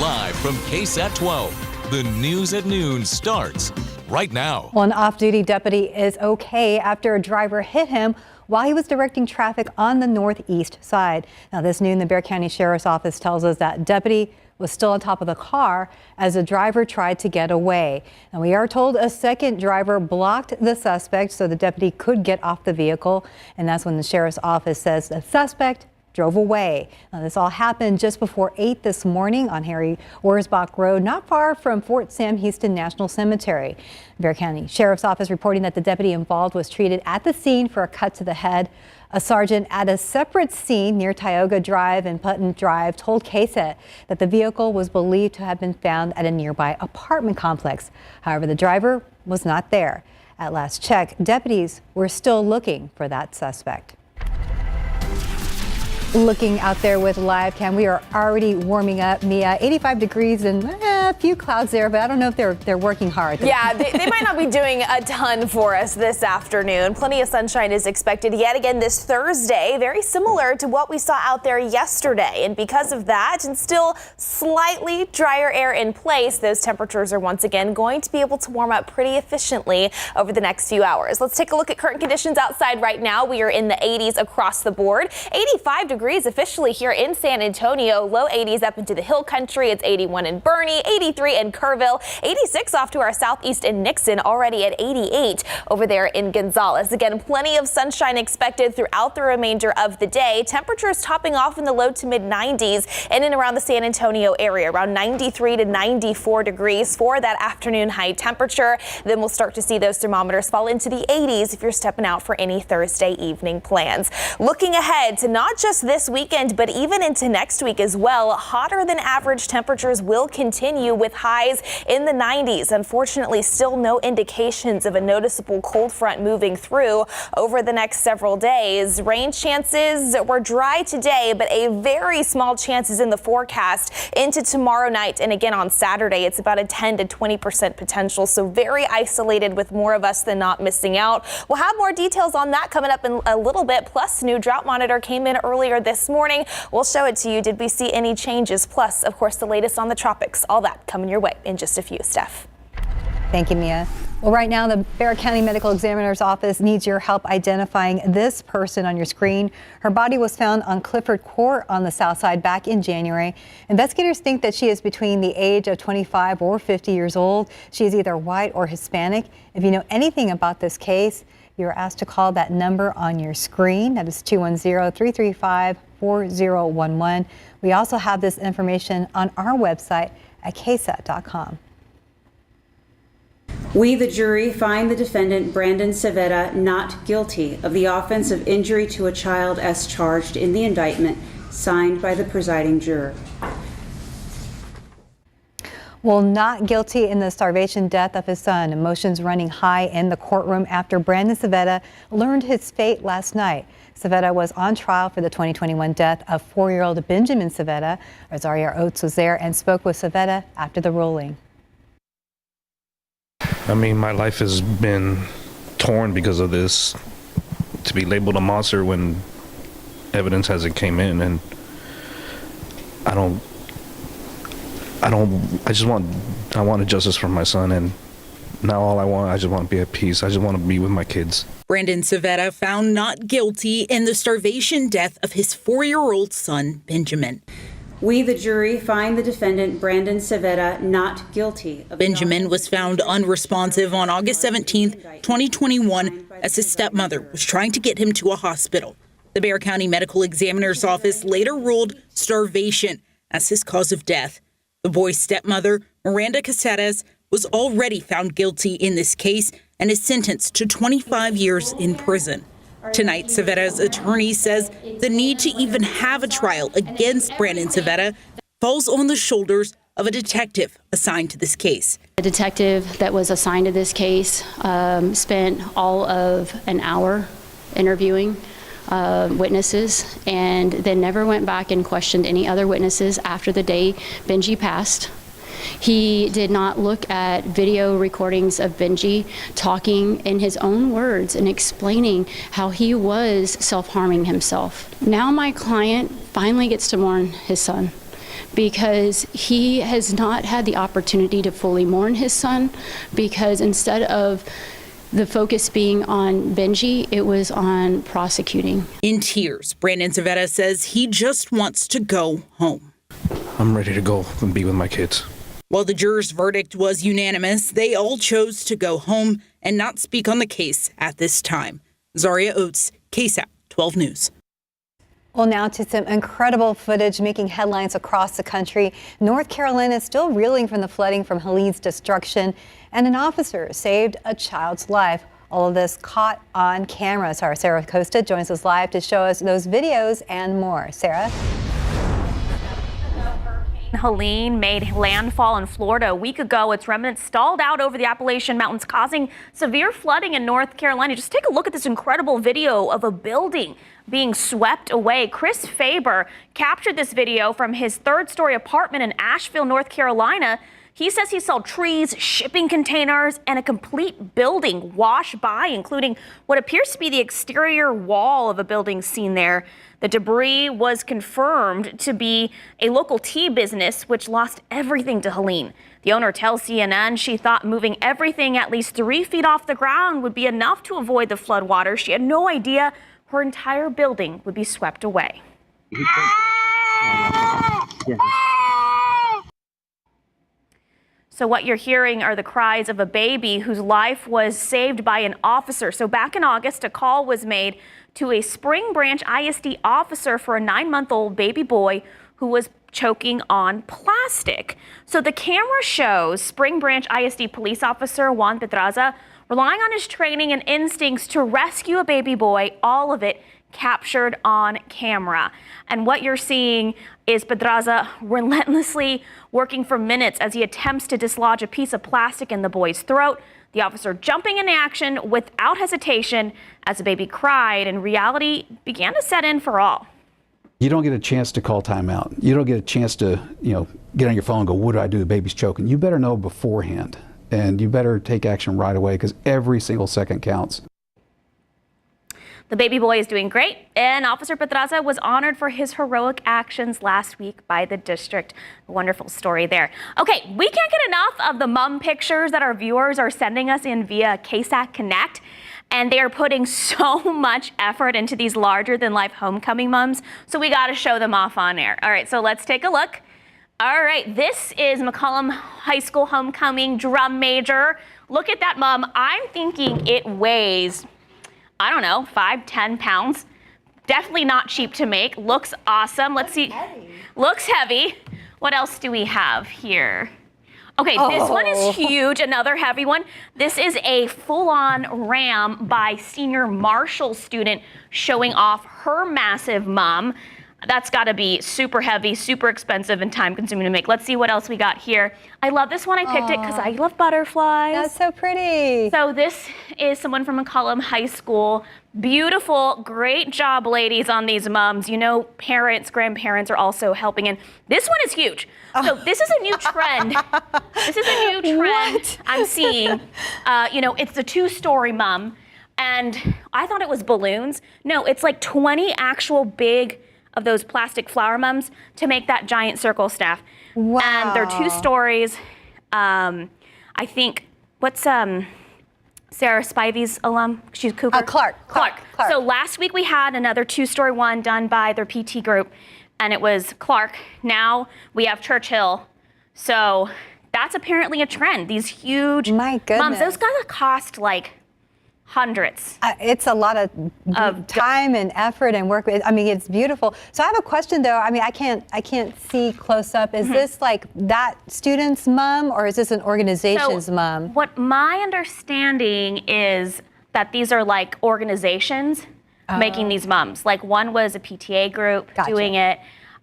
Live from KSAT 12, the News at Noon starts right now. Well, an off-duty deputy is okay after a driver hit him while he was directing traffic on the northeast side. Now, this noon, the Bexar County Sheriff's Office tells us that deputy was still on top of the car as the driver tried to get away. And we are told a second driver blocked the suspect so the deputy could get off the vehicle. And that's when the Sheriff's Office says the suspect drove away. Now, this all happened just before 8 this morning on Harry Wurzbach Road, not far from Fort Sam Houston National Cemetery. Bexar County Sheriff's Office reporting that the deputy involved was treated at the scene for a cut to the head. A sergeant at a separate scene near Tioga Drive and Putnam Drive told KSAT that the vehicle was believed to have been found at a nearby apartment complex. However, the driver was not there. At last check, deputies were still looking for that suspect. Looking out there with live cam, we are already warming up. Mia, 85 degrees and a few clouds there, but I don't know if they're working hard. Yeah, they might not be doing a ton for us this afternoon. Plenty of sunshine is expected yet again this Thursday, very similar to what we saw out there yesterday. And because of that, and still slightly drier air in place, those temperatures are once again going to be able to warm up pretty efficiently over the next few hours. Let's take a look at current conditions outside right now. We are in the 80s across the board. 85 degrees officially here in San Antonio, low 80s up into the hill country. It's 81 in Bernie, 83 in Kerrville, 86 off to our southeast in Nixon, already at 88 over there in Gonzales. Again, plenty of sunshine expected throughout the remainder of the day. Temperatures topping off in the low to mid 90s in and around the San Antonio area, around 93 to 94 degrees for that afternoon high temperature. Then we'll start to see those thermometers fall into the 80s if you're stepping out for any Thursday evening plans. Looking ahead to not just this weekend, but even into next week as well, hotter than average temperatures will continue with highs in the 90s. Unfortunately, still no indications of a noticeable cold front moving through over the next several days. Rain chances were dry today, but a very small chances in the forecast into tomorrow night. And again on Saturday, it's about a 10 to 20% potential. So very isolated with more of us than not missing out. We'll have more details on that coming up in a little bit. Plus, new drought monitor came in earlier this morning. We'll show it to you. Did we see any changes? Plus, of course, the latest on the tropics. All that coming your way in just a few. Steph. Thank you, Mia. Well, right now, the Bexar County Medical Examiner's Office needs your help identifying this person on your screen. Her body was found on Clifford Court on the south side back in January. Investigators think that she is between the age of 25 or 50 years old. She is either white or Hispanic. If you know anything about this case, you're asked to call that number on your screen. That is 210-335-4011. We also have this information on our website at KSAT.com. We, the jury, find the defendant, Brandon Seveta, not guilty of the offense of injury to a child as charged in the indictment, signed by the presiding juror. Well, not guilty in the starvation death of his son. Emotions running high in the courtroom after Brandon Seveta learned his fate last night. Seveta was on trial for the 2021 death of 4-year-old Benjamin Seveta. Rosario Oates was there and spoke with Seveta after the ruling. I mean, my life has been torn because of this. To be labeled a monster when evidence hasn't came in, and I wanted justice for my son, and now I just want to be at peace. I just want to be with my kids. Brandon Seveta found not guilty in the starvation death of his 4-year-old son, Benjamin. We, the jury, find the defendant, Brandon Seveta, not guilty. Benjamin was found unresponsive on August 17, 2021, as his stepmother was trying to get him to a hospital. The Bexar County Medical Examiner's Office later ruled starvation as his cause of death. The boy's stepmother, Miranda Casares, was already found guilty in this case and is sentenced to 25 years in prison. Tonight, Seveta's attorney says the need to even have a trial against Brandon Seveta falls on the shoulders of a detective assigned to this case. The detective that was assigned to this case spent all of an hour interviewing witnesses and then never went back and questioned any other witnesses after the day Benji passed. He did not look at video recordings of Benji talking in his own words and explaining how he was self-harming himself. Now my client finally gets to mourn his son because he has not had the opportunity to fully mourn his son, because instead of the focus being on Benji, it was on prosecuting. In tears, Brandon Seveta says he just wants to go home. I'm ready to go and be with my kids. While the jurors' verdict was unanimous, they all chose to go home and not speak on the case at this time. Zaria Oates, KSAT 12 News. Well, now to some incredible footage making headlines across the country. North Carolina is still reeling from the flooding from Helene's destruction, and an officer saved a child's life. All of this caught on camera. Sarah Costa joins us live to show us those videos and more. Sarah? Helene made landfall in Florida a week ago. Its remnants stalled out over the Appalachian Mountains, causing severe flooding in North Carolina. Just take a look at this incredible video of a building being swept away. Chris Faber captured this video from his third-story apartment in Asheville, North Carolina. He says he saw trees, shipping containers, and a complete building wash by, including what appears to be the exterior wall of a building seen there. The debris was confirmed to be a local tea business, which lost everything to Helene. The owner tells CNN she thought moving everything at least 3 feet off the ground would be enough to avoid the floodwaters. She had no idea her entire building would be swept away. So what you're hearing are the cries of a baby whose life was saved by an officer. So back in August, a call was made to a Spring Branch ISD officer for a 9-month-old baby boy who was choking on plastic. So the camera shows Spring Branch ISD police officer Juan Pedraza relying on his training and instincts to rescue a baby boy, all of it captured on camera. And what you're seeing is Pedraza relentlessly working for minutes as he attempts to dislodge a piece of plastic in the boy's throat. The officer jumping into action without hesitation as the baby cried, and reality began to set in for all. You don't get a chance to call timeout. You don't get a chance to, get on your phone and go, what do I do? The baby's choking. You better know beforehand, and you better take action right away because every single second counts. The baby boy is doing great, and Officer Pedraza was honored for his heroic actions last week by the district. A wonderful story there. Okay, we can't get enough of the mom pictures that our viewers are sending us in via KSAT Connect, and they are putting so much effort into these larger-than-life homecoming moms, so we got to show them off on air. All right, so let's take a look. All right, this is McCollum High School homecoming drum major. Look at that mom. I'm thinking it weighs, I don't know, 5-10 pounds. Definitely not cheap to make. Looks awesome. Let's see. Heavy. Looks heavy. What else do we have here? Okay, This one is huge, another heavy one. This is a full-on ram by senior Marshall student showing off her massive mom. That's got to be super heavy, super expensive, and time-consuming to make. Let's see what else we got here. I love this one. I picked it because I love butterflies. That's so pretty. So this is someone from McCollum High School. Beautiful, great job, ladies, on these mums. You know, parents, grandparents are also helping in. This one is huge. So this is a new trend. This is a new trend I'm seeing. It's the 2-story mum, and I thought it was balloons. No, it's like 20 actual big of those plastic flower mums to make that giant circle staff. Wow. And they're 2 stories. I think, what's Sarah Spivey's alum? She's Cougar? Clark. So last week we had another 2-story one done by their PT group, and it was Clark. Now we have Churchill. So that's apparently a trend. These huge My goodness. mums, those gotta cost like hundreds. It's a lot of time and effort and work. I mean, it's beautiful. So I have a question though. I mean, I can't see close up. Is this like that student's mom, or is this an organization's mom? What my understanding is that these are like organizations making these mums. Like one was a PTA group doing it.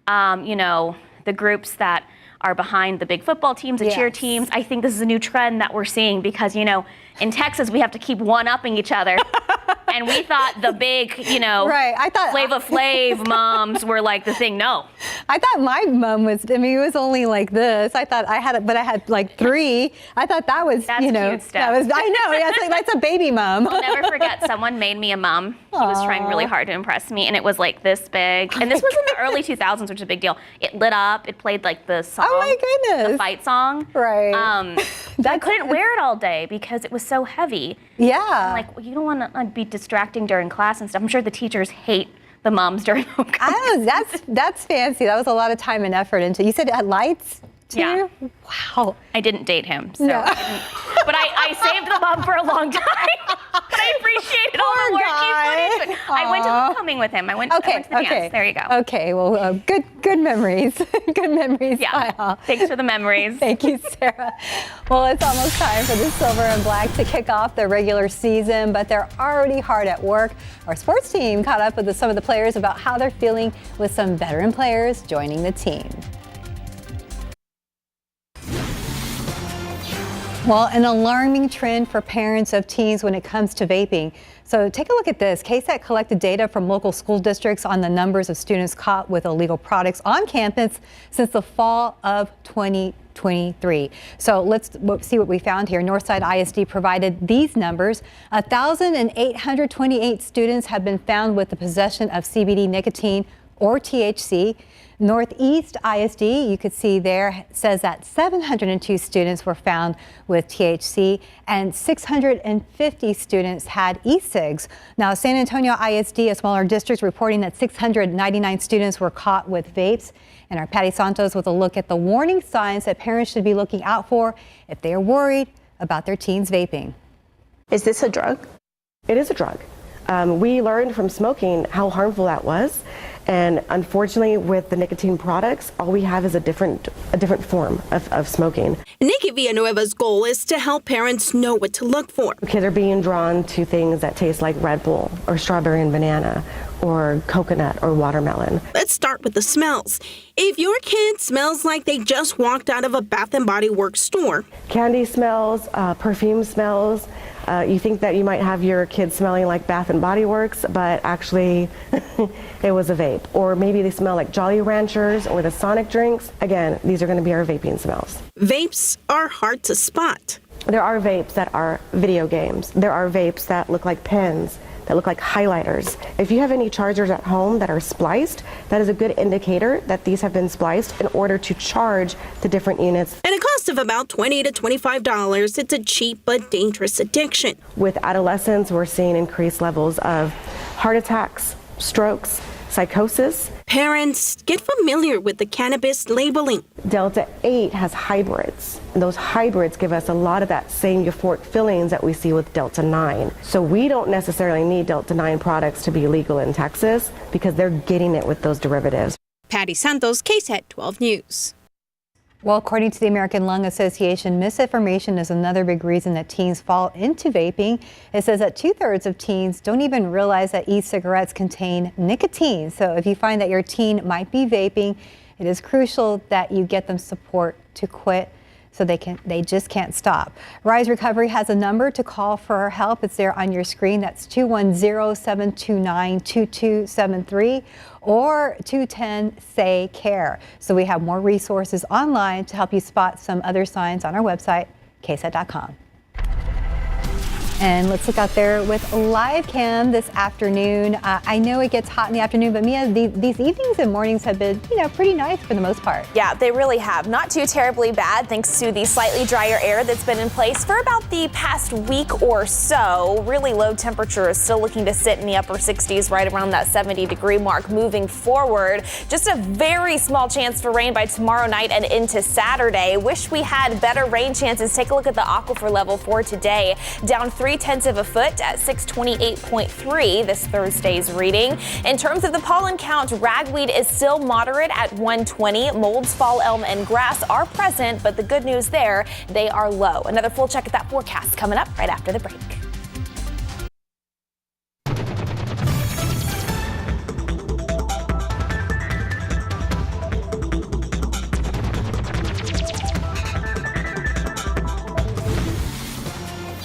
The groups that are behind the big football teams, the cheer teams. I think this is a new trend that we're seeing because, in Texas, we have to keep one-upping each other. And we thought the big, right. I thought Flava Flav moms were like the thing. No. I thought my mom was, it was only like this. I thought I had like 3. I thought that was, That's cute stuff. I know, that's a baby mom. I'll never forget, someone made me a mom. He was trying really hard to impress me, and it was like this big. And this was in the early 2000s, which is a big deal. It lit up. It played like the song. Oh my goodness. The fight song. Right. I couldn't wear it all day because it was so heavy. Yeah. I'm like, well, you don't want to be distracting during class and stuff. I'm sure the teachers hate the moms during homecoming. I know, that's fancy. That was a lot of time and effort into. You said it had lights too? Yeah. Wow. I didn't date him, so. No. But I saved the mom for a long time. But I appreciated all the work he put into it. I went to homecoming with him. I went to the dance. There you go. Okay, well, good memories. Good memories. Yeah. Thanks for the memories. Thank you, Sarah. Well, it's almost time for the Silver and Black to kick off the regular season, but they're already hard at work. Our sports team caught up with some of the players about how they're feeling with some veteran players joining the team. Well, an alarming trend for parents of teens when it comes to vaping. So take a look at this. KSAT collected data from local school districts on the numbers of students caught with illegal products on campus since the fall of 2023. So let's see what we found here. Northside ISD provided these numbers. 1,828 students have been found with the possession of CBD nicotine or THC. Northeast ISD, you could see there, says that 702 students were found with THC and 650 students had e-cigs. Now, San Antonio ISD, a smaller district, reporting that 699 students were caught with vapes. And our Patty Santos with a look at the warning signs that parents should be looking out for if they are worried about their teens vaping. Is this a drug? It is a drug. We learned from smoking how harmful that was. And unfortunately, with the nicotine products, all we have is a different form of smoking. Nikki Villanueva's goal is to help parents know what to look for. Kids are being drawn to things that taste like Red Bull or strawberry and banana or coconut or watermelon. Let's start with the smells. If your kid smells like they just walked out of a Bath & Body Works store. Candy smells, perfume smells. You think that you might have your kid smelling like Bath & Body Works, but actually it was a vape. Or maybe they smell like Jolly Ranchers or the Sonic drinks. Again, these are going to be our vaping smells. Vapes are hard to spot. There are vapes that are video games. There are vapes that look like pens, that look like highlighters. If you have any chargers at home that are spliced, that is a good indicator that these have been spliced in order to charge the different units. At a cost of about $20 to $25, it's a cheap but dangerous addiction. With adolescents, we're seeing increased levels of heart attacks, strokes, psychosis. Parents, get familiar with the cannabis labeling. Delta 8 has hybrids. And those hybrids give us a lot of that same euphoric feelings that we see with Delta 9. So we don't necessarily need Delta 9 products to be legal in Texas because they're getting it with those derivatives. Patty Santos, KSAT 12 News. Well, according to the American Lung Association, misinformation is another big reason that teens fall into vaping. It says that 2/3 of teens don't even realize that e-cigarettes contain nicotine. So if you find that your teen might be vaping, it is crucial that you get them support to quit so they just can't stop. Rise Recovery has a number to call for help. It's there on your screen. That's 210-729-2273 or 210-SAY-CARE. So we have more resources online to help you spot some other signs on our website, KSAT.com. And let's look out there with live cam this afternoon. I know it gets hot in the afternoon, but Mia, these evenings and mornings have been, pretty nice for the most part. Yeah, they really have. Not too terribly bad thanks to the slightly drier air that's been in place for about the past week or so. Really low temperature is still looking to sit in the upper 60s, right around that 70-degree mark moving forward. Just a very small chance for rain by tomorrow night and into Saturday. Wish we had better rain chances. Take a look at the aquifer level for today. Down 0.3 of a foot at 628.3 this Thursday's reading. In terms of the pollen count, ragweed is still moderate at 120. Molds, fall elm, and grass are present, but the good news there, they are low. Another full check at that forecast coming up right after the break.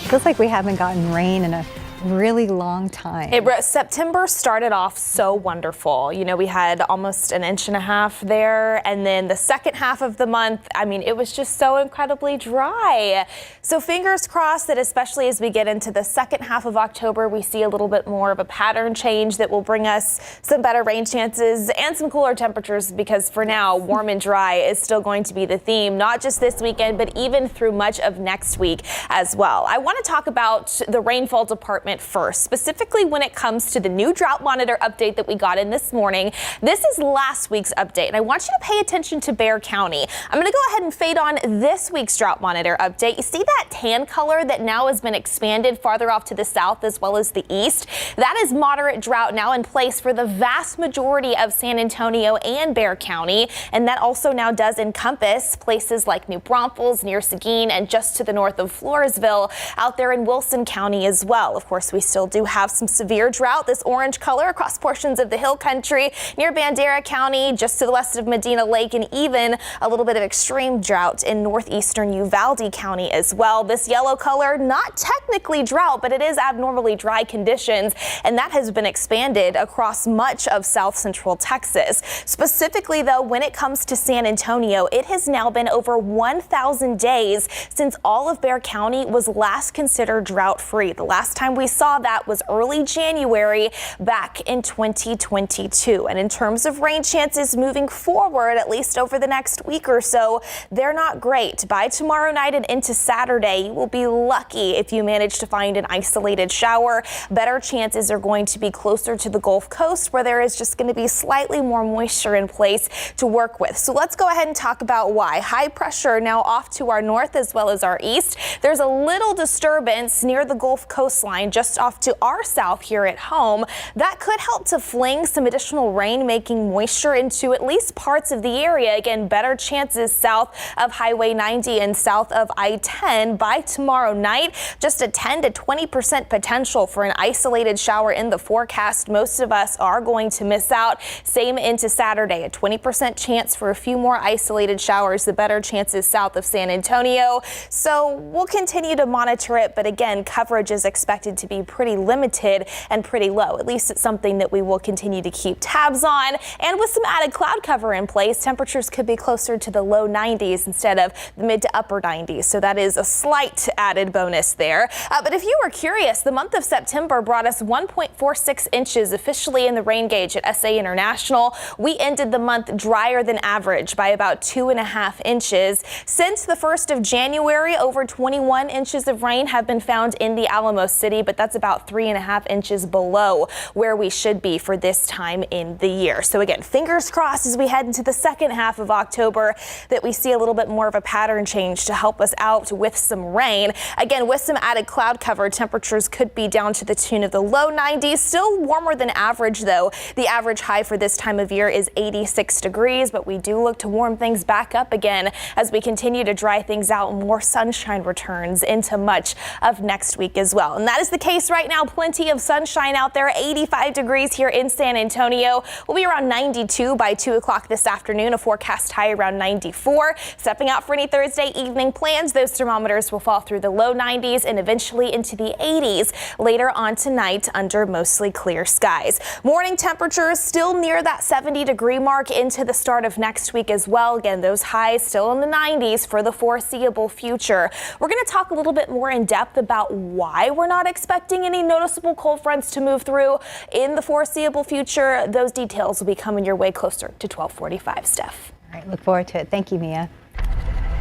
Feels like we haven't gotten rain in a really long time. September started off so wonderful. You know, we had almost an inch and a half there, and then the second half of the month, I mean, it was just so incredibly dry. So fingers crossed that especially as we get into the second half of October, we see a little bit more of a pattern change that will bring us some better rain chances and some cooler temperatures, because for now, warm and dry is still going to be the theme, not just this weekend, but even through much of next week as well. I want to talk about the rainfall department first, specifically when it comes to the new drought monitor update that we got in this morning. This is last week's update, and I want you to pay attention to Bexar County. I'm going to go ahead and fade on this week's drought monitor update. You see that tan color that now has been expanded farther off to the south as well as the east? That is moderate drought now in place for the vast majority of San Antonio and Bexar County, and that also now does encompass places like New Braunfels, near Seguin, and just to the north of Floresville out there in Wilson County as well. Of course, we still do have some severe drought, this orange color across portions of the hill country near Bandera County, just to the west of Medina Lake, and even a little bit of extreme drought in northeastern Uvalde County as well. This yellow color, not technically drought, but it is abnormally dry conditions, and that has been expanded across much of south central Texas. Specifically, though, when it comes to San Antonio, it has now been over 1,000 days since all of Bexar County was last considered drought-free. The last time we saw that was early January back in 2022. And in terms of rain chances moving forward, at least over the next week or so, they're not great. By tomorrow night and into Saturday, you will be lucky if you manage to find an isolated shower. Better chances are going to be closer to the Gulf Coast, where there is just going to be slightly more moisture in place to work with. So let's go ahead and talk about why. High pressure now off to our north as well as our east. There's a little disturbance near the Gulf coastline just off to our south here at home. That could help to fling some additional rain, making moisture into at least parts of the area. Again, better chances south of Highway 90 and south of I-10 by tomorrow night. Just a 10 to 20% potential for an isolated shower in the forecast. Most of us are going to miss out. Same into Saturday, a 20% chance for a few more isolated showers. The better chances south of San Antonio. So we'll continue to monitor it, but again, coverage is expected to be pretty limited and pretty low. At least it's something that we will continue to keep tabs on. And with some added cloud cover in place, temperatures could be closer to the low 90s instead of the mid to upper 90s. So that is a slight added bonus there. But if you were curious, the month of September brought us 1.46 inches officially in the rain gauge at SA International. We ended the month drier than average by about 2.5 inches. Since the 1st of January, over 21 inches of rain have been found in the Alamo City, but that's about 3.5 inches below where we should be for this time in the year. So again, fingers crossed as we head into the second half of October that we see a little bit more of a pattern change to help us out with some rain. Again, with some added cloud cover, temperatures could be down to the tune of the low 90s. Still warmer than average, though. The average high for this time of year is 86 degrees, but we do look to warm things back up again as we continue to dry things out and more sunshine returns into much of next week as well. And that is the case right now. Plenty of sunshine out there. 85 degrees here in San Antonio. We'll be around 92 by 2 o'clock this afternoon. A forecast high around 94. Stepping out for any Thursday evening plans, those thermometers will fall through the low 90s and eventually into the 80s later on tonight under mostly clear skies. Morning temperatures still near that 70-degree mark into the start of next week as well. Again, those highs still in the 90s for the foreseeable future. We're going to talk a little bit more in depth about why we're not expecting any noticeable cold fronts to move through in the foreseeable future. Those details will be coming your way closer to 12:45, Steph. All right, look forward to it. Thank you, Mia.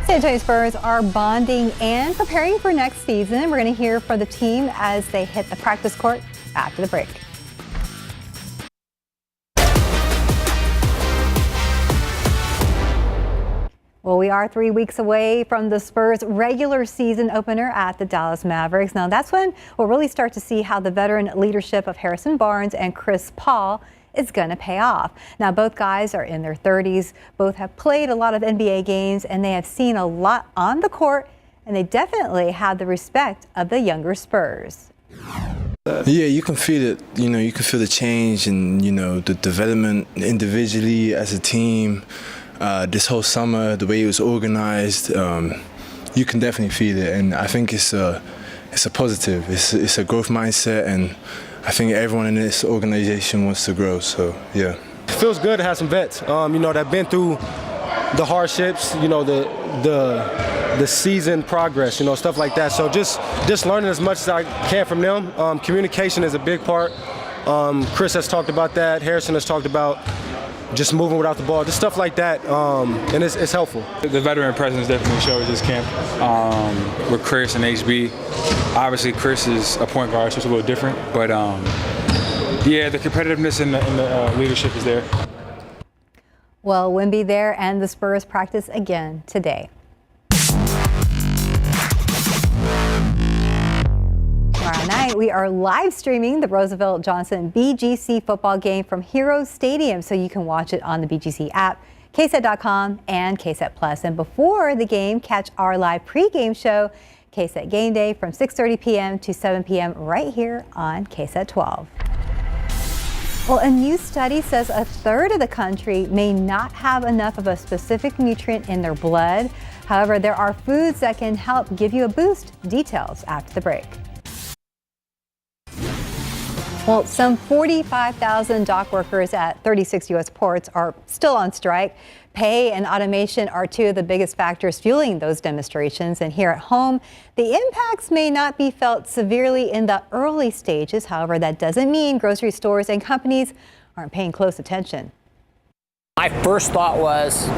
San Antonio Spurs are bonding and preparing for next season. We're going to hear from the team as they hit the practice court after the break. Well, we are 3 weeks away from the Spurs' regular season opener at the Dallas Mavericks. Now, that's when we'll really start to see how the veteran leadership of Harrison Barnes and Chris Paul is going to pay off. Now, both guys are in their 30s. Both have played a lot of NBA games, and they have seen a lot on the court, and they definitely have the respect of the younger Spurs. Yeah, you can feel it. You can feel the change and, the development individually as a team. This whole summer, the way it was organized, you can definitely feel it. And I think it's it's a positive. It's a growth mindset, and I think everyone in this organization wants to grow. So yeah, it feels good to have some vets, that've been through the hardships, the season progress, stuff like that. So just learning as much as I can from them. Communication is a big part. Chris has talked about that. Harrison has talked about just moving without the ball, just stuff like that, and it's helpful. The veteran presence definitely shows this camp with Chris and HB. Obviously, Chris is a point guard, so it's a little different, but the competitiveness and the leadership is there. Well, Wemby there, and the Spurs practice again today. Tomorrow night, we are live streaming the Roosevelt Johnson BGC football game from Heroes Stadium, so you can watch it on the BGC app, KSAT.com, and KSAT Plus. And before the game, catch our live pregame show, KSAT Game Day, from 6:30 p.m. to 7 p.m. right here on KSAT 12. Well, a new study says a third of the country may not have enough of a specific nutrient in their blood. However, there are foods that can help give you a boost. Details after the break. Well, some 45,000 dock workers at 36 U.S. ports are still on strike. Pay and automation are two of the biggest factors fueling those demonstrations. And here at home, the impacts may not be felt severely in the early stages. However, that doesn't mean grocery stores and companies aren't paying close attention. My first thought was,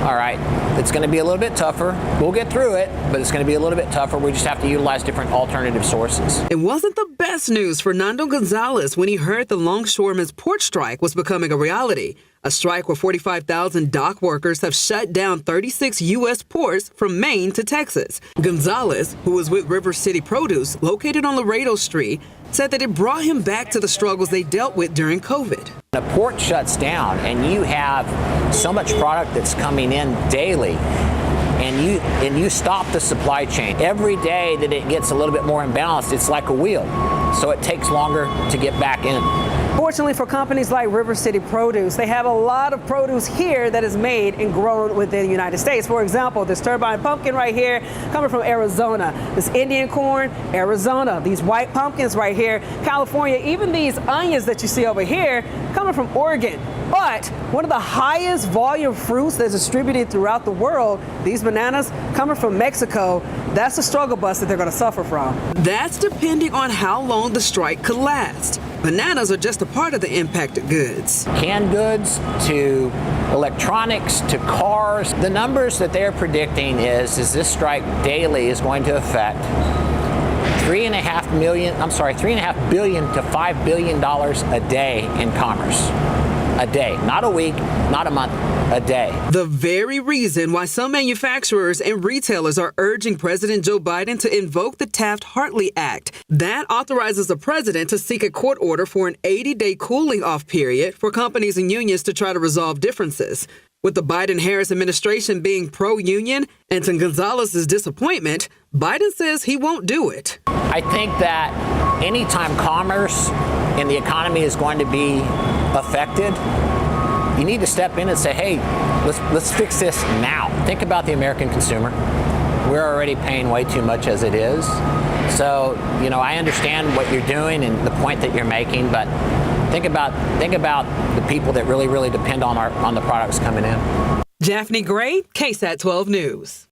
all right, it's going to be a little bit tougher. We'll get through it, but it's going to be a little bit tougher. We just have to utilize different alternative sources. It wasn't the best news for Nando Gonzalez when he heard the longshoremen's port strike was becoming a reality. A strike where 45,000 dock workers have shut down 36 U.S. ports from Maine to Texas. Gonzalez, who was with River City Produce, located on Laredo Street, said that it brought him back to the struggles they dealt with during COVID. A port shuts down and you have so much product that's coming in daily, and you stop the supply chain. Every day that it gets a little bit more imbalanced, it's like a wheel. So it takes longer to get back in. Fortunately for companies like River City Produce, they have a lot of produce here that is made and grown within the United States. For example, this turbine pumpkin right here coming from Arizona. This Indian corn, Arizona. These white pumpkins right here, California. Even these onions that you see over here coming from Oregon. But one of the highest volume fruits that's distributed throughout the world, these bananas coming from Mexico. That's the struggle bus that they're going to suffer from. That's depending on how long the strike could last. Bananas are just a part of the impacted goods. Canned goods to electronics to cars. The numbers that they're predicting is this strike daily is going to affect $3.5 billion to $5 billion a day in commerce. A day, not a week, not a month, a day. The very reason why some manufacturers and retailers are urging President Joe Biden to invoke the Taft-Hartley Act. That authorizes the president to seek a court order for an 80-day cooling off period for companies and unions to try to resolve differences. With the Biden-Harris administration being pro-union, and to Gonzalez's disappointment, Biden says he won't do it. I think that anytime commerce and the economy is going to be affected, you need to step in and say, hey, let's fix this now. Think about the American consumer. We're already paying way too much as it is. So, I understand what you're doing and the point that you're making, but think about the people that really, really depend on the products coming in. Japhanie Gray, KSAT 12 News.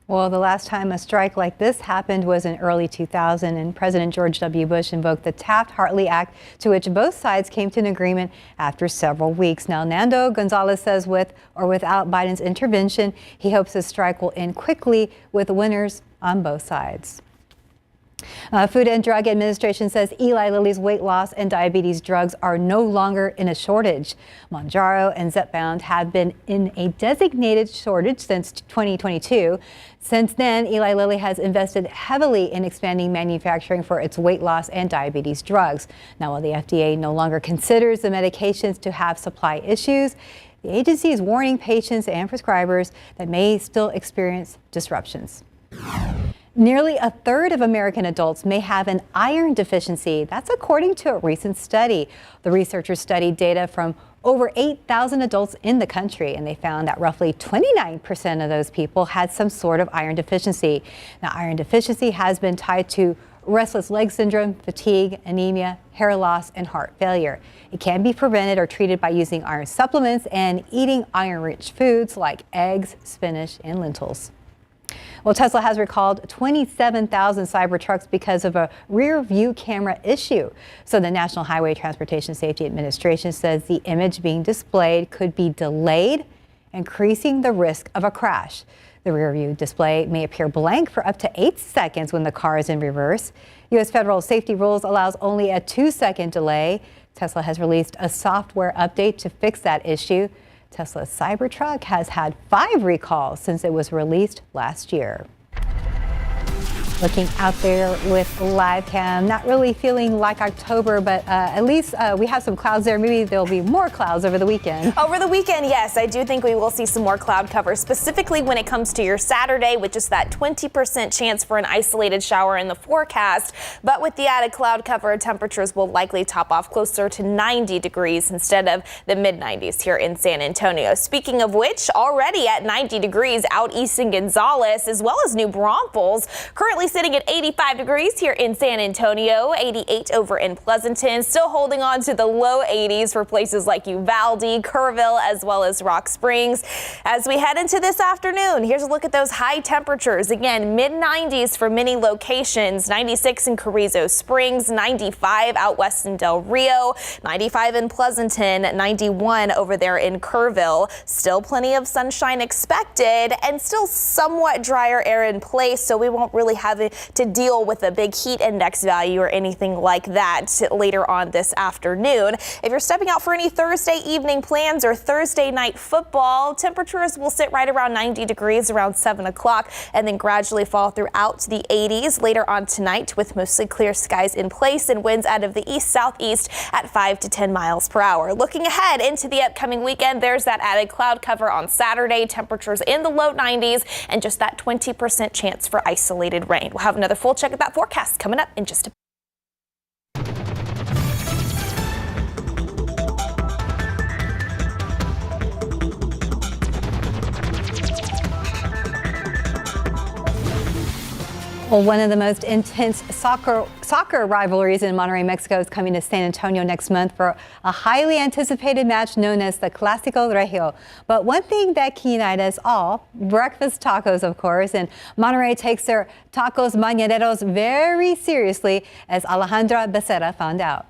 Well, the last time a strike like this happened was in early 2000, and President George W. Bush invoked the Taft-Hartley Act, to which both sides came to an agreement after several weeks. Now, Nando Gonzalez says with or without Biden's intervention, he hopes the strike will end quickly with winners on both sides. Food and Drug Administration says Eli Lilly's weight loss and diabetes drugs are no longer in a shortage. Mounjaro and Zepbound have been in a designated shortage since 2022. Since then, Eli Lilly has invested heavily in expanding manufacturing for its weight loss and diabetes drugs. Now, while the FDA no longer considers the medications to have supply issues, the agency is warning patients and prescribers that may still experience disruptions. Nearly a third of American adults may have an iron deficiency. That's according to a recent study. The researchers studied data from over 8,000 adults in the country, and they found that roughly 29% of those people had some sort of iron deficiency. Now, iron deficiency has been tied to restless leg syndrome, fatigue, anemia, hair loss, and heart failure. It can be prevented or treated by using iron supplements and eating iron-rich foods like eggs, spinach, and lentils. Well, Tesla has recalled 27,000 Cybertrucks because of a rear view camera issue. So the National Highway Transportation Safety Administration says the image being displayed could be delayed, increasing the risk of a crash. The rear view display may appear blank for up to 8 seconds when the car is in reverse. U.S. federal safety rules allows only a 2-second delay. Tesla has released a software update to fix that issue. Tesla's Cybertruck has had 5 recalls since it was released last year. Looking out there with live cam, not really feeling like October, but at least we have some clouds there. Maybe there'll be more clouds over the weekend. Over the weekend, yes, I do think we will see some more cloud cover, specifically when it comes to your Saturday, with just that 20% chance for an isolated shower in the forecast. But with the added cloud cover, temperatures will likely top off closer to 90 degrees instead of the mid-90s here in San Antonio. Speaking of which, already at 90 degrees out east in Gonzales, as well as New Braunfels, currently sitting at 85 degrees here in San Antonio, 88 over in Pleasanton, still holding on to the low 80s for places like Uvalde, Kerrville, as well as Rock Springs. As we head into this afternoon, here's a look at those high temperatures. Again, mid-90s for many locations, 96 in Carrizo Springs, 95 out west in Del Rio, 95 in Pleasanton, 91 over there in Kerrville. Still plenty of sunshine expected and still somewhat drier air in place, so we won't really have to deal with a big heat index value or anything like that later on this afternoon. If you're stepping out for any Thursday evening plans or Thursday night football, temperatures will sit right around 90 degrees around 7 o'clock and then gradually fall throughout the 80s later on tonight with mostly clear skies in place and winds out of the east-southeast at 5 to 10 miles per hour. Looking ahead into the upcoming weekend, there's that added cloud cover on Saturday, temperatures in the low 90s and just that 20% chance for isolated rain. We'll have another full check of that forecast coming up in just a Well, one of the most intense soccer rivalries in Monterrey, Mexico is coming to San Antonio next month for a highly anticipated match known as the Clásico Regio. But one thing that can unite us all, breakfast tacos, of course, and Monterrey takes their tacos mañaneros very seriously, as Alejandra Becerra found out.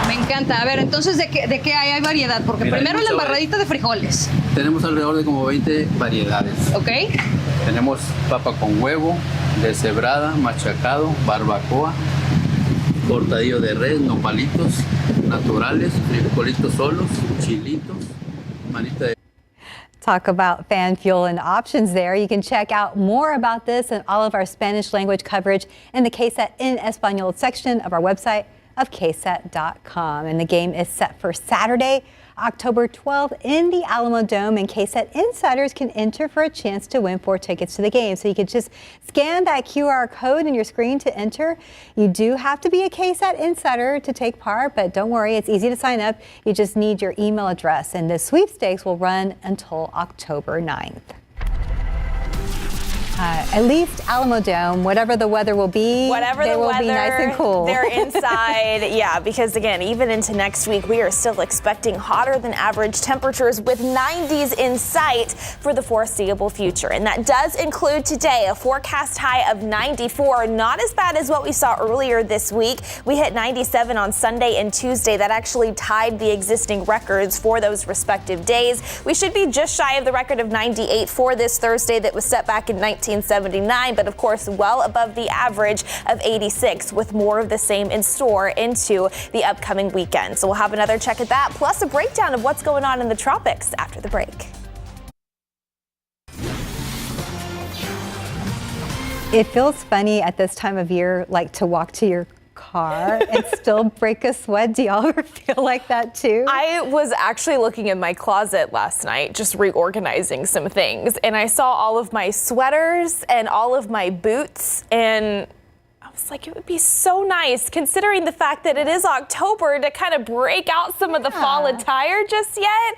Me encanta. A ver, entonces, ¿de qué hay variedad? Porque mira, primero la embarradita de frijoles. Tenemos alrededor de como 20 variedades. Ok. Tenemos papa con huevo, deshebrada, machacado, barbacoa, cortadillo de res, nopalitos naturales, frijolitos solos, chilitos, manita de... Talk about fan fuel and options there. You can check out more about this and all of our Spanish language coverage in the KSAT in Español section of our website of KSAT.com. And the game is set for Saturday, October 12th in the Alamo Dome, and KSAT insiders can enter for a chance to win 4 tickets to the game. So you can just scan that QR code in your screen to enter. You do have to be a KSAT insider to take part, but don't worry, it's easy to sign up. You just need your email address, and the sweepstakes will run until October 9th. At least Alamo Dome, whatever the weather will be, they will be nice and cool. They're inside, yeah, because again, even into next week, we are still expecting hotter than average temperatures with 90s in sight for the foreseeable future. And that does include today a forecast high of 94, not as bad as what we saw earlier this week. We hit 97 on Sunday and Tuesday. That actually tied the existing records for those respective days. We should be just shy of the record of 98 for this Thursday that was set back in 1979, but of course well above the average of 86, with more of the same in store into the upcoming weekend. So we'll have another check at that, plus a breakdown of what's going on in the tropics after the break. It feels funny at this time of year, like to walk to your car and still break a sweat. Do y'all ever feel like that too? I was actually looking in my closet last night, just reorganizing some things, and I saw all of my sweaters and all of my boots, and I was like, it would be so nice, considering the fact that it is October, to kind of break out some of the fall attire just yet.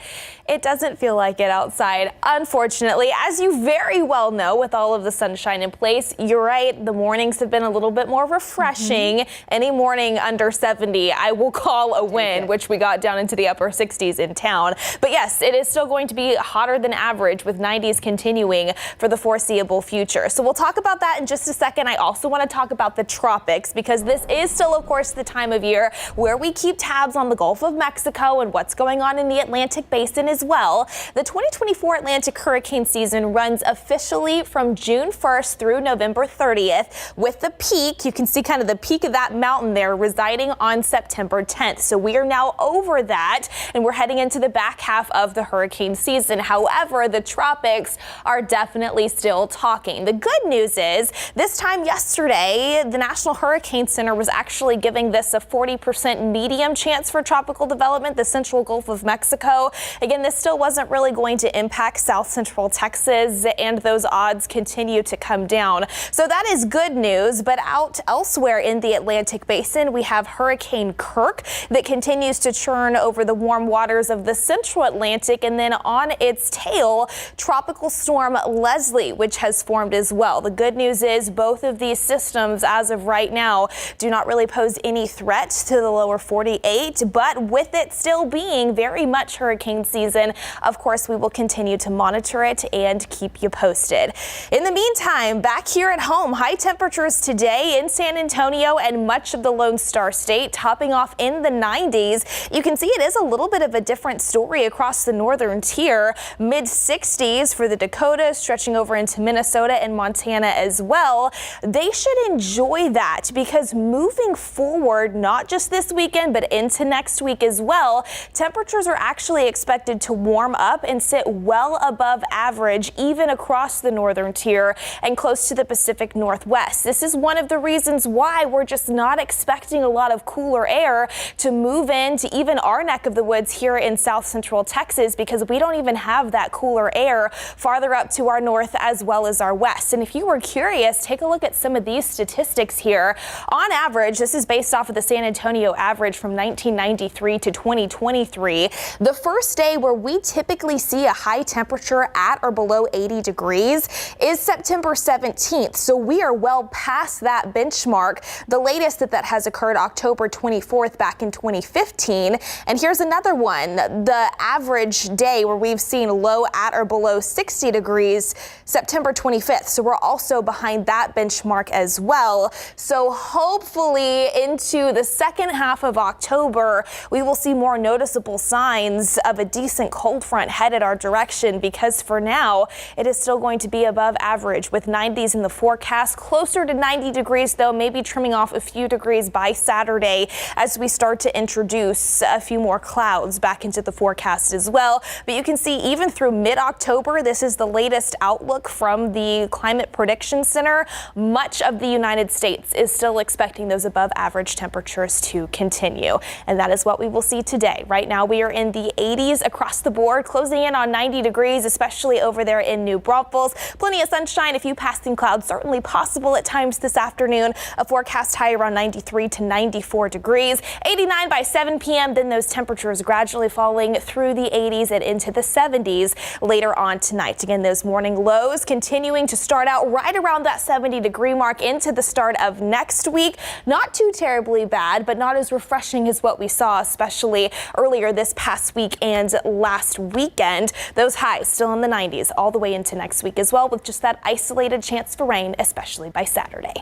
It doesn't feel like it outside, unfortunately. As you very well know, with all of the sunshine in place, you're right, the mornings have been a little bit more refreshing. Any morning under 70, I will call a win, which we got down into the upper 60s in town. But yes, it is still going to be hotter than average, with 90s continuing for the foreseeable future. So we'll talk about that in just a second. I also want to talk about the tropics, because this is still, of course, the time of year where we keep tabs on the Gulf of Mexico and what's going on in the Atlantic Basin as well. The 2024 Atlantic hurricane season runs officially from June 1st through November 30th, with the peak, you can see kind of the peak of that mountain there, residing on September 10th. So we are now over that, and we're heading into the back half of the hurricane season. However, the tropics are definitely still talking. The good news is, this time yesterday, the National Hurricane Center was actually giving this a 40% medium chance for tropical development, the central Gulf of Mexico. Again, this still wasn't really going to impact south central Texas, and those odds continue to come down. So that is good news. But out elsewhere in the Atlantic Basin, we have Hurricane Kirk that continues to churn over the warm waters of the central Atlantic, and then on its tail, Tropical Storm Leslie, which has formed as well. The good news is both of these systems, as of right now, do not really pose any threat to the lower 48, but with it still being very much hurricane season, of course, we will continue to monitor it and keep you posted. In the meantime, back here at home, high temperatures today in San Antonio and much of the Lone Star State, topping off in the 90s. You can see it is a little bit of a different story across the northern tier. Mid 60s for the Dakotas, stretching over into Minnesota and Montana as well. They should enjoy that, because moving forward, not just this weekend, but into next week as well, temperatures are actually expected to warm up and sit well above average, even across the northern tier and close to the Pacific Northwest. This is one of the reasons why we're just not expecting a lot of cooler air to move into even our neck of the woods here in south central Texas, because we don't even have that cooler air farther up to our north as well as our west. And if you were curious, take a look at some of these statistics here. On average, this is based off of the San Antonio average from 1993 to 2023. The first day where we typically see a high temperature at or below 80 degrees is September 17th. So we are well past that benchmark. The latest that has occurred October 24th back in 2015. And here's another one. The average day where we've seen low at or below 60 degrees, September 25th. So we're also behind that benchmark as well. So hopefully into the second half of October, we will see more noticeable signs of a decent cold front headed our direction, because for now, it is still going to be above average with 90s in the forecast. Closer to 90 degrees, though, maybe trimming off a few degrees by Saturday as we start to introduce a few more clouds back into the forecast as well. But you can see even through mid-October, this is the latest outlook from the Climate Prediction Center. Much of the United States is still expecting those above average temperatures to continue. And that is what we will see today. Right now, we are in the 80s across the board, closing in on 90 degrees, especially over there in New Braunfels. Plenty of sunshine, a few passing clouds certainly possible at times this afternoon. A forecast high around 93 to 94 degrees. 89 by 7 p.m. Then those temperatures gradually falling through the 80s and into the 70s later on tonight. Again, those morning lows continuing to start out right around that 70-degree mark into the start of next week. Not too terribly bad, but not as refreshing as what we saw, especially earlier this past week and last weekend. Those highs still in the 90s all the way into next week as well, with just that isolated chance for rain, especially by Saturday.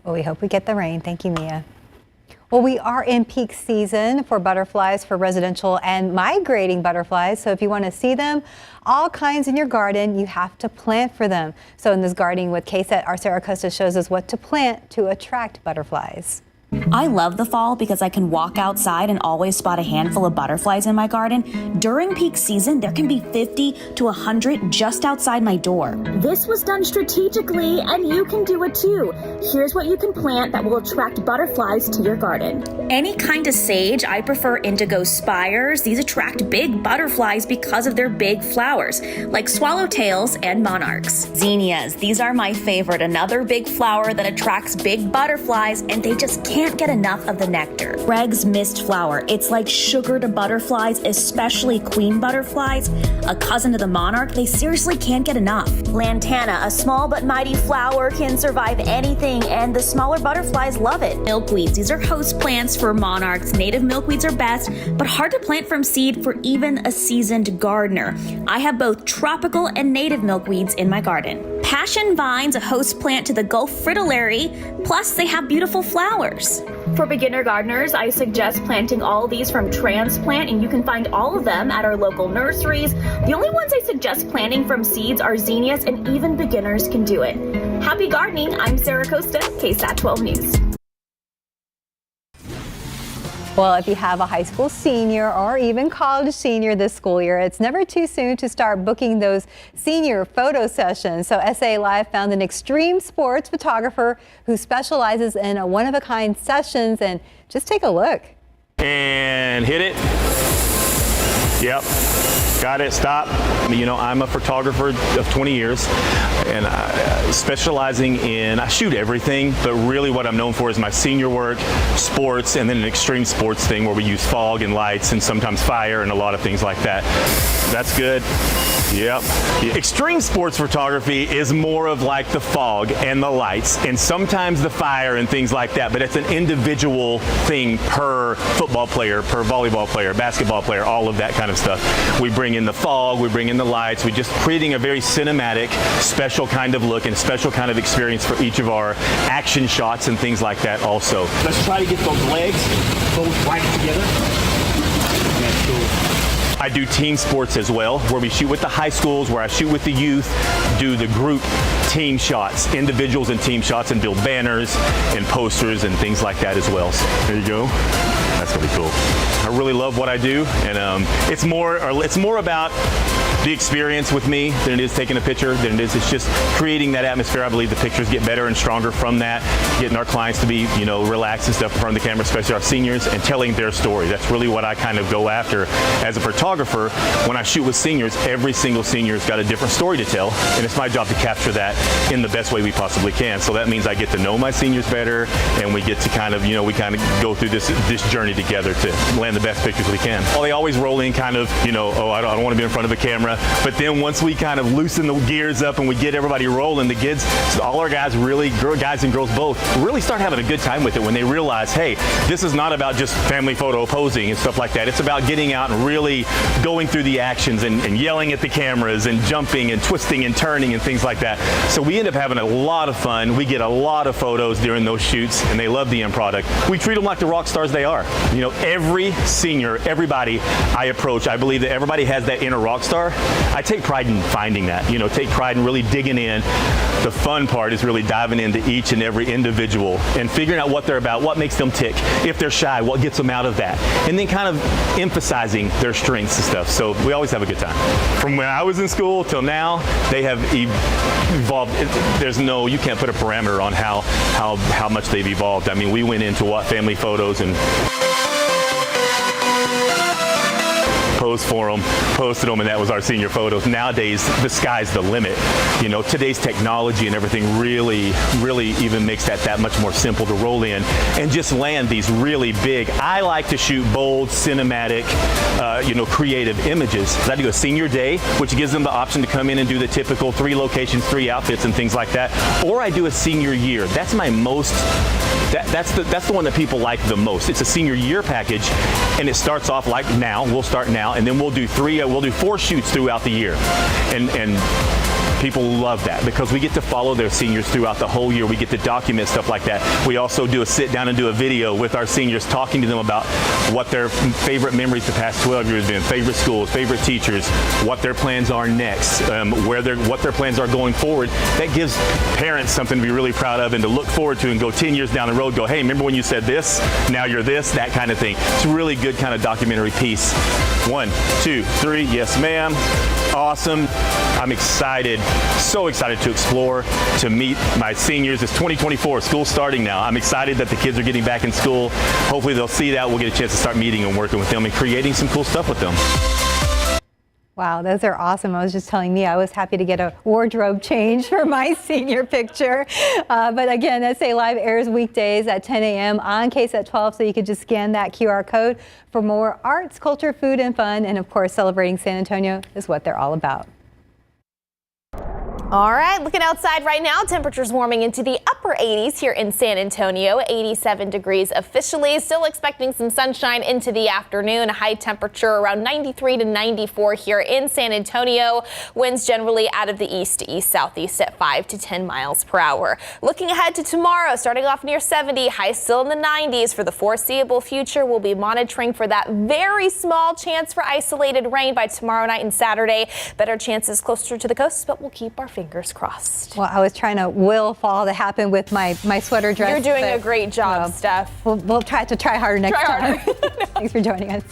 Well, we hope we get the rain. Thank you, Mia. Well, we are in peak season for butterflies, for residential and migrating butterflies. So if you want to see them, all kinds in your garden, you have to plant for them. So in this Gardening with KSAT, our Sarah Costa shows us what to plant to attract butterflies. I love the fall because I can walk outside and always spot a handful of butterflies in my garden. During peak season, there can be 50 to 100 just outside my door. This was done strategically, and you can do it too. Here's what you can plant that will attract butterflies to your garden. Any kind of sage. I prefer indigo spires. These attract big butterflies because of their big flowers, like swallowtails and monarchs. Zinnias. These are my favorite. Another big flower that attracts big butterflies, and they just can't get enough of the nectar. Greg's mist flower. It's like sugar to butterflies, especially queen butterflies. A cousin to the monarch, they seriously can't get enough. Lantana, a small but mighty flower, can survive anything, and the smaller butterflies love it. Milkweeds. These are host plants for monarchs. Native milkweeds are best, but hard to plant from seed for even a seasoned gardener. I have both tropical and native milkweeds in my garden. Passion vines, a host plant to the Gulf fritillary, plus they have beautiful flowers. For beginner gardeners, I suggest planting all of these from transplant, and you can find all of them at our local nurseries. The only ones I suggest planting from seeds are zinnias, and even beginners can do it. Happy gardening. I'm Sarah Costa, KSAT 12 News. Well, if you have a high school senior or even college senior this school year, it's never too soon to start booking those senior photo sessions. So SA Live found an extreme sports photographer who specializes in one-of-a-kind sessions, and just take a look. And hit it. Yep. Got it. Stop. You know, I'm a photographer of 20 years, and specializing in, I shoot everything, but really what I'm known for is my senior work, sports, and then an extreme sports thing where we use fog and lights and sometimes fire and a lot of things like that. That's good. Yep. Extreme sports photography is more of like the fog and the lights and sometimes the fire and things like that, but it's an individual thing per football player, per volleyball player, basketball player, all of that kind of stuff. We bring in the fog, we bring in the lights, we just creating a very cinematic, special kind of look and special kind of experience for each of our action shots and things like that also. Let's try to get those legs both right together. That's cool. I do team sports as well, where we shoot with the high schools, where I shoot with the youth, do the group team shots, individuals and team shots, and build banners and posters and things like that as well. So there you go. That's really cool. I really love what I do, and it's more about the experience with me than it is taking a picture, it's just creating that atmosphere. I believe the pictures get better and stronger from that, getting our clients to be, you know, relaxed and stuff in front of the camera, especially our seniors, and telling their story. That's really what I kind of go after as a photographer. When I shoot with seniors, every single senior's got a different story to tell, and it's my job to capture that in the best way we possibly can. So that means I get to know my seniors better, and we get to kind of, you know, we kind of go through this journey together to land the best pictures we can. Well, they always roll in kind of, you know, oh, I don't want to be in front of a camera. But then once we kind of loosen the gears up and we get everybody rolling, the kids, so all our guys really, guys and girls both, really start having a good time with it when they realize, hey, this is not about just family photo posing and stuff like that. It's about getting out and really going through the actions and yelling at the cameras and jumping and twisting and turning and things like that. So we end up having a lot of fun. We get a lot of photos during those shoots, and they love the end product. We treat them like the rock stars they are. You know, every senior, everybody I approach, I believe that everybody has that inner rock star. I take pride in finding that, you know, take pride in really digging in. The fun part is really diving into each and every individual and figuring out what they're about, what makes them tick. If they're shy, what gets them out of that? And then kind of emphasizing their strengths and stuff. So we always have a good time. From when I was in school till now, they have evolved. You can't put a parameter on how much they've evolved. I mean, we went into what family photos and posed for them, posted them, and that was our senior photos. Nowadays, the sky's the limit. You know, today's technology and everything really even makes that much more simple to roll in and just land these really big. I like to shoot bold, cinematic, creative images. I do a senior day, which gives them the option to come in and do the typical 3 locations, 3 outfits and things like that. Or I do a senior year. That's my most, that's the one that people like the most. It's a senior year package, and it starts off like now. We'll start now, and then we'll do 4 shoots throughout the year. And People love that because we get to follow their seniors throughout the whole year. We get to document stuff like that. We also do a sit down and do a video with our seniors, talking to them about what their favorite memories the past 12 years have been, favorite schools, favorite teachers, what their plans are next, what their plans are going forward. That gives parents something to be really proud of and to look forward to and go 10 years down the road, go, hey, remember when you said this? Now you're this, that kind of thing. It's a really good kind of documentary piece. 1, 2, 3, yes ma'am. Awesome. I'm excited, so excited to explore, to meet my seniors. It's 2024, school's starting now. I'm excited that the kids are getting back in school. Hopefully they'll see that. We'll get a chance to start meeting and working with them and creating some cool stuff with them. Wow, those are awesome. I was just telling me I was happy to get a wardrobe change for my senior picture. But again, SA Live airs weekdays at 10 a.m. on KSAT 12, so you could just scan that QR code for more arts, culture, food, and fun. And of course, celebrating San Antonio is what they're all about. All right, looking outside right now, temperatures warming into the upper 80s here in San Antonio, 87 degrees officially. Still expecting some sunshine into the afternoon. High temperature around 93 to 94 here in San Antonio. Winds generally out of the east to east-southeast at 5 to 10 miles per hour. Looking ahead to tomorrow, starting off near 70, high still in the 90s for the foreseeable future. We'll be monitoring for that very small chance for isolated rain by tomorrow night and Saturday. Better chances closer to the coast, but we'll keep our fingers crossed. Well, I was trying to will fall to happen with my sweater dress. You're doing a great job, Steph. We'll try harder next time. Thanks for joining us.